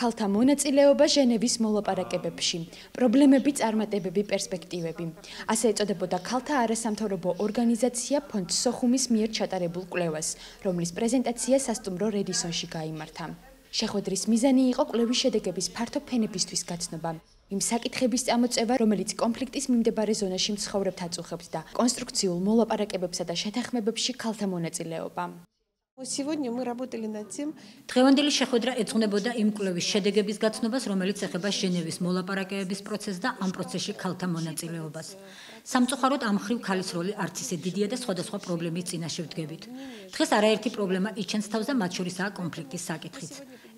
ქალთა მონაწილეობა ჟენევის მოლაპარაკებებში, პრობლემები, წარმატებები, პერსპექტივები. ასე ეწოდებოდა ქალთა არასამთავრობო ორგანიზაცია ფონდ სოხუმის მიერ ჩატარებულ კვლევას, რომლის პრეზენტაცია სასტუმრო რედისონში გაიმართა. შეხვედრის მიზანი იყო კვლევის შედეგების ფართო ფენებისთვის გაცნობა. იმ საკითხების წამოწევა, რომელიც კონფლიქტის მიმდებარე ზონაში მცხოვრებთ აწუხებს და კონსტრუქციულ მოლაპარაკებებსა და შეთანხმებებში ქალთა მონაწილეობა. დღევანდელი შეხვედრა ეძღვნებოდა იმ კვლევის შედეგების გაცნობას, რომელიც ეხება ჟენევის მოლაპარაკებების პროცესს და ამ პროცესში ქალთა მონაწილეობას. სამწუხაროდ ამ მხრივ ქალის როლი არც ისე დიდია და სხვადასხვა პრობლემის წინაშე ვდგებით. დღეს არაერთი პრობლემა იჩენს თავს და მათ შორისაა კონფლიქტის საკითხიც.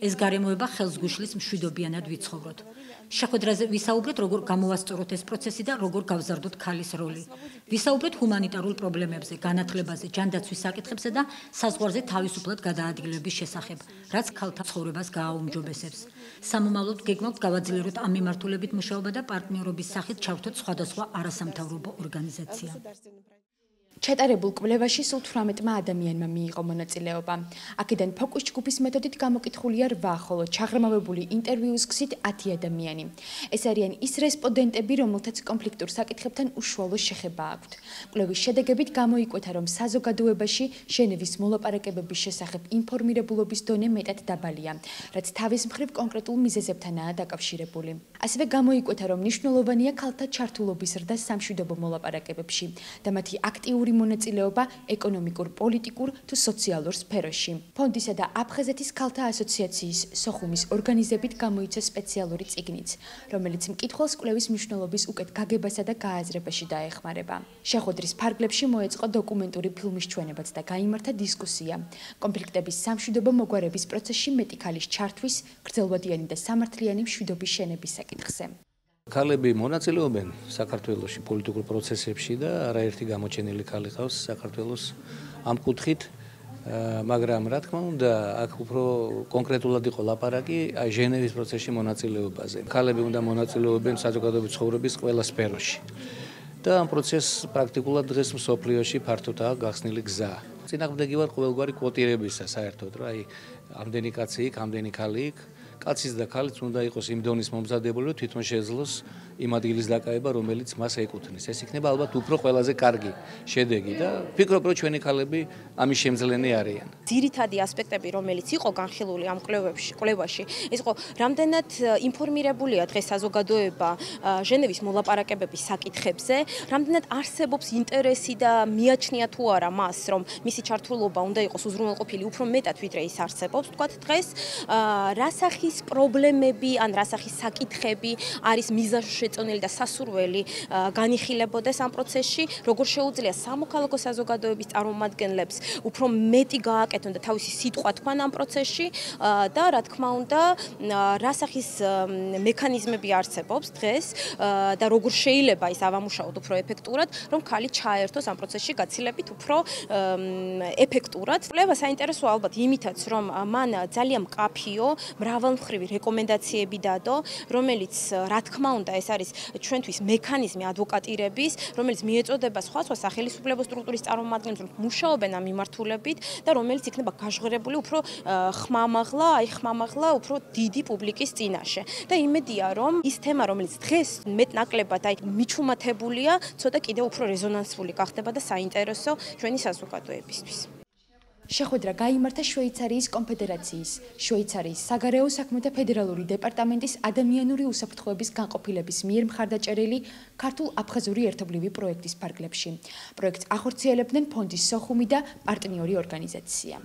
ეს გარემოება ხელს გუშლის მშვიდობიანად ვიცხოვროთ. შეხვედრაზე ვისაუბრეთ, როგორ გამოვასწოროთ ეს პროცესი და როგორ გავზარდოთ ქალის როლი. ვისაუბრეთ ჰუმანიტარულ პრობლემებზე, განათლებაზე, ჯანდაცვის საკითხებზე და საზღვარზე თავისუფლად გადაადგილების შესახებ, რაც ქალთა ცხოვრებას გააუმჯობესებს. სამომავლოდ გეგმავთ გავაძლიეროთ ამ მიმართულებით მუშაობა და პარტნიორობის სახით ჩავთოთ სხვადასხვა არასამთავრობო ორგანიზაცია. ჩატარებულ კვლევაში სულ 18 ადამიანმა მიიღო მონაწილეობა. აქედან ფოკუს ჯგუფის მეთოდით გამოკითხულია 8, ხოლო ჩაღრმავებული ინტერვიუს გზით 10 ადამიანი. ეს არიან ის რესპონდენტები, რომელთაც კონფლიქტურ საკითხებთან უშუალო შეხება აქვთ. კვლევის შედეგებით გამოიკვეთა, რომ საზოგადოებაში ჟენევის მოლაპარაკებების შესახებ ინფორმირებულობის დონე მეტად დაბალია, რაც თავის მხრივ კონკრეტულ მიზეზებთანაა დაკავშირებული. ასევე გამოიკვეთა, რომ მნიშვნელოვანია ქალთა ჩართულობის ზრდა სამშვიდობო მოლაპარაკებებში და მათი აქტიური მონაწილეობა ეკონომიკურ, პოლიტიკურ თუ სოციალურ სფეროში. ფონდისა და აფხაზეთის ქალთა ასოციაციის სოხუმის ორგანიზებით გამოიცა სპეციალური წიგნიც, რომელიც მკითხველს კვლევის მნიშვნელობის უკეთ გაგებასა და გააზრებაში დაეხმარება. შეხვედრის ფარგლებში მოეწყო დოკუმენტური ფილმის ჩვენებაც და გაიმართა დისკუსია. კონფლიქტების სამშვიდობო მოგვარების პროცესში მეტი ქალის ჩართვის, გრძელვადიანი და სამართლიანი მშვიდობის შენების საკითხზე. ქალები მონაწილეობენ საქართველოში პოლიტიკურ პროცესებში და არაერთი გამოჩენილი ქალი ყავს საქართველოს ამ კუთხით, მაგრამ რა თქმა უნდა, აქ უფრო კონკრეტულად იყო ლაპარაკი ჟენევის პროცესში მონაწილეობაზე. ქალები უნდა მონაწილეობენ საზოგადოების ცხოვრების ყველა სფეროში. და ამ პროცესს პრაქტიკულად დღეს მსოფლიოში ფართოდაა გახსნილი გზა. წინააღმდეგი ვარ ყოველგვარი კვოტირებისა საერთოდ, რა, ამდენი კაცი იქ, ამდენი ქალი იქ. კაცის და ქალიც უნდა იყოს იმ დონის მომზადებული, რომ თვითონ შეძლოს იმ ადგილის დაკავება, რომელიც მას ეკუთვნის. ეს იქნება ალბათ უფრო ყველაზე კარგი შედეგი და ვფიქრობ, რომ ჩვენი ქალები ამის შემძლენი არიან. ძირითადი ასპექტები, რომელიც იყო განხილული ამ კვლევაში, ის იყო რამდენად ინფორმირებულია დღეს საზოგადოება ჟენევის მოლაპარაკებების საკითხებზე, რამდენად არსებობს ინტერესი და მიაჩნია თუ არა მას, რომ მისი ჩართულობა უნდა იყოს უზრუნველყოფილი უფრო მეტად, ვიდრე ის არსებობს, თქვათ დღეს, რა სახის პრობლემები ან რა სახის საკითხები არის მიზანშეწონილი და სასურველი განიხილებოდეს ამ პროცესში, როგორ შეუძლია სამოქალაქო საზოგადოების წარმომადგენლებს უფრო მეტი გააკეთონ და თავისი სიტყვა თქვან ამ პროცესში და რა თქმა უნდა, რა სახის მექანიზმები არსებობს დღეს და როგორ შეიძლება ის ავამუშაოთ უფრო ეფექტურად, რომ ქალი ჩაერთოს ამ პროცესში გაცილებით უფრო ეფექტურად. კვლევა საინტერესოა ალბათ იმითაც, რომ მან ძალიან მკაფიო მრავალმხრივი რეკომენდაციები დადო, რომელიც რა თქმა უნდა ეს არის ჩვენთვის მექანიზმი ადვოკატირების, რომელიც მიეწოდება სხვა სახელმწიფო სტრუქტურის წარმომადგენლებს, რომ მუშაობენ ამ მიმართულებით და რომელიც იქნება გაჟღერებული უფრო ხმამაღლა უფრო დიდი პუბლიკის წინაშე. და იმედია, რომ ის თემა, რომელიც დღეს მეტნაკლებად მიჩუმათებულია, ცოტა კიდევ უფრო რეზონანსული გახდება და საინტერესო ჩვენი საზოგადოებისთვის. შეხვედრა გაიმართა შვეიცარიის კონფედერაციის, შვეიცარიის საგარეო საქმეთა ფედერალური დეპარტამენტის ადამიანური უსაფრთხოების განყოფილების მიერ მხარდაჭერილი ქართულ-აფხაზური ერთობლივი პროექტის ფარგლებში. პროექტს ახორციელებდნენ ფონდის სოხუმი და პარტნიორი ორგანიზაცია.